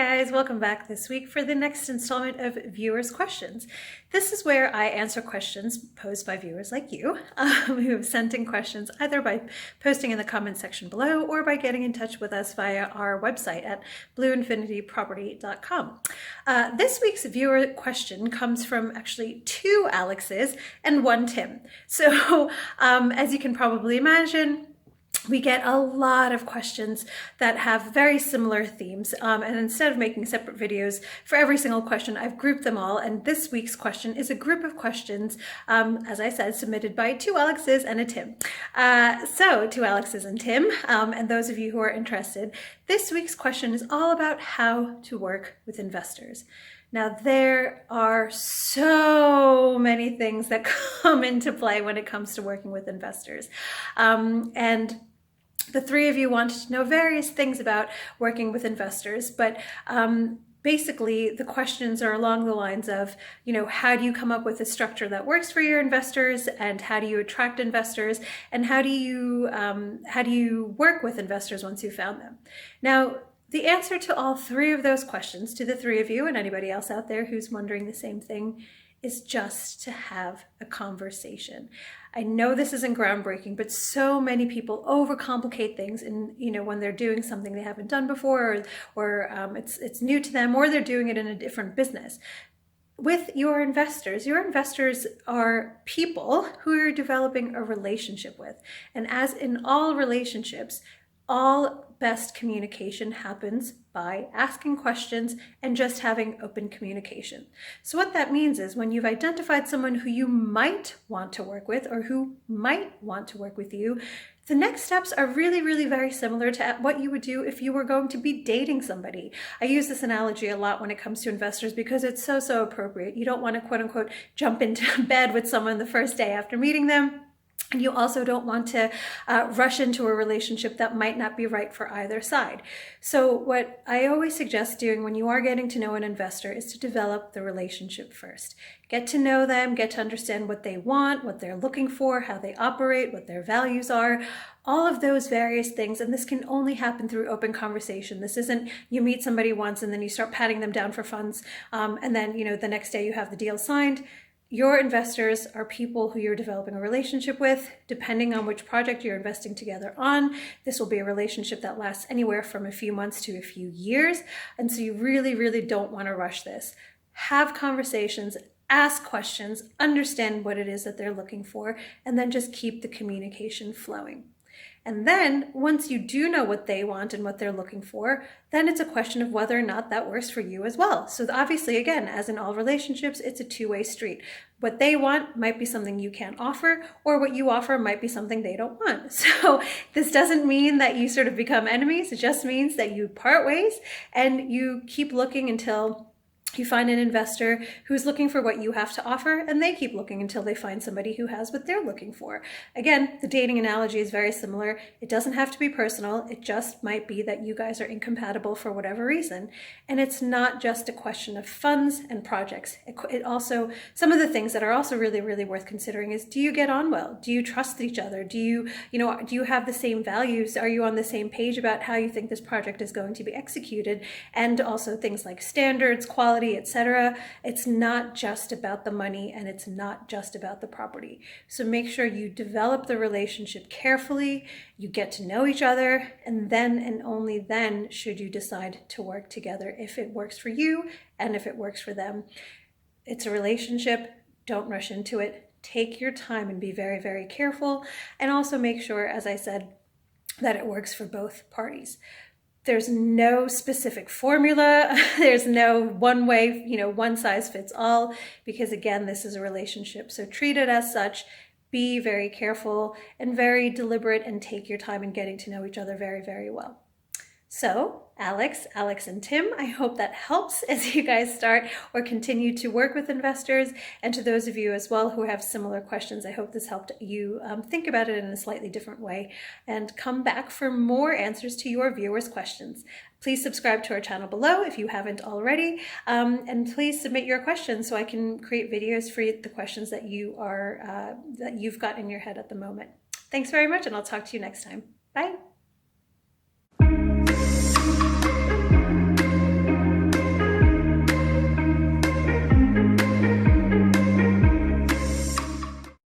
guys, welcome back this week for the next installment of Viewers Questions. This is where I answer questions posed by viewers like you who have sent in questions either by posting in the comment section below or by getting in touch with us via our website at blueinfinityproperty.com. This week's viewer question comes from actually two Alexes and one Tim. So as you can probably imagine, we get a lot of questions that have very similar themes, and instead of making separate videos for every single question, I've grouped them all, and this week's question is a group of questions, as I said, submitted by two Alexes and a Tim. So, two Alexes and Tim, and those of you who are interested, this week's question is all about how to work with investors. Now, there are so many things that come into play when it comes to working with investors. And the three of you wanted to know various things about working with investors, but basically the questions are along the lines of, how do you come up with a structure that works for your investors, and how do you attract investors, and how do you work with investors once you've found them? Now, the answer to all three of those questions, to the three of you and anybody else out there who's wondering the same thing, is just to have a conversation. I know this isn't groundbreaking, but so many people overcomplicate things, and when they're doing something they haven't done before, or it's new to them, or they're doing it in a different business. With your investors are people who you're developing a relationship with, and as in all relationships, all best communication happens by asking questions and just having open communication. So what that means is when you've identified someone who you might want to work with or who might want to work with you, the next steps are really, really very similar to what you would do if you were going to be dating somebody. I use this analogy a lot when it comes to investors because it's so appropriate. You don't want to, quote unquote, jump into bed with someone the first day after meeting them. And you also don't want to rush into a relationship that might not be right for either side. So what I always suggest doing when you are getting to know an investor is to develop the relationship first. Get to know them, get to understand what they want, what they're looking for, how they operate, what their values are, all of those various things. And this can only happen through open conversation. This isn't you meet somebody once and then you start patting them down for funds, and then the next day you have the deal signed. Your investors are people who you're developing a relationship with. Depending on which project you're investing together on, this will be a relationship that lasts anywhere from a few months to a few years. And so you really, really don't want to rush this. Have conversations, ask questions, understand what it is that they're looking for, and then just keep the communication flowing. And then once you do know what they want and what they're looking for, then it's a question of whether or not that works for you as well. So obviously, again, as in all relationships, it's a two-way street. What they want might be something you can't offer, or what you offer might be something they don't want. So this doesn't mean that you sort of become enemies. It just means that you part ways and you keep looking until you find an investor who's looking for what you have to offer, and they keep looking until they find somebody who has what they're looking for. Again, the dating analogy is very similar. It doesn't have to be personal. It just might be that you guys are incompatible for whatever reason. And it's not just a question of funds and projects. It also, some of the things that are also really, really worth considering is, do you get on well? Do you trust each other? Do you have the same values? Are you on the same page about how you think this project is going to be executed? And also things like standards, quality, etc. It's not just about the money, and it's not just about the property. So make sure you develop the relationship carefully, you get to know each other, and then and only then should you decide to work together if it works for you and if it works for them. It's a relationship. Don't rush into it. Take your time and be very, very careful. And also make sure, as I said, that it works for both parties. There's no specific formula. There's no one way, one size fits all, because again, this is a relationship. So treat it as such. Be very careful and very deliberate, and take your time in getting to know each other very, very well. So Alex, and Tim, I hope that helps as you guys start or continue to work with investors. And to those of you as well who have similar questions, I hope this helped you think about it in a slightly different way and come back for more answers to your viewers' questions. Please subscribe to our channel below if you haven't already, and please submit your questions so I can create videos for the questions that you've got in your head at the moment. Thanks very much, and I'll talk to you next time. Bye.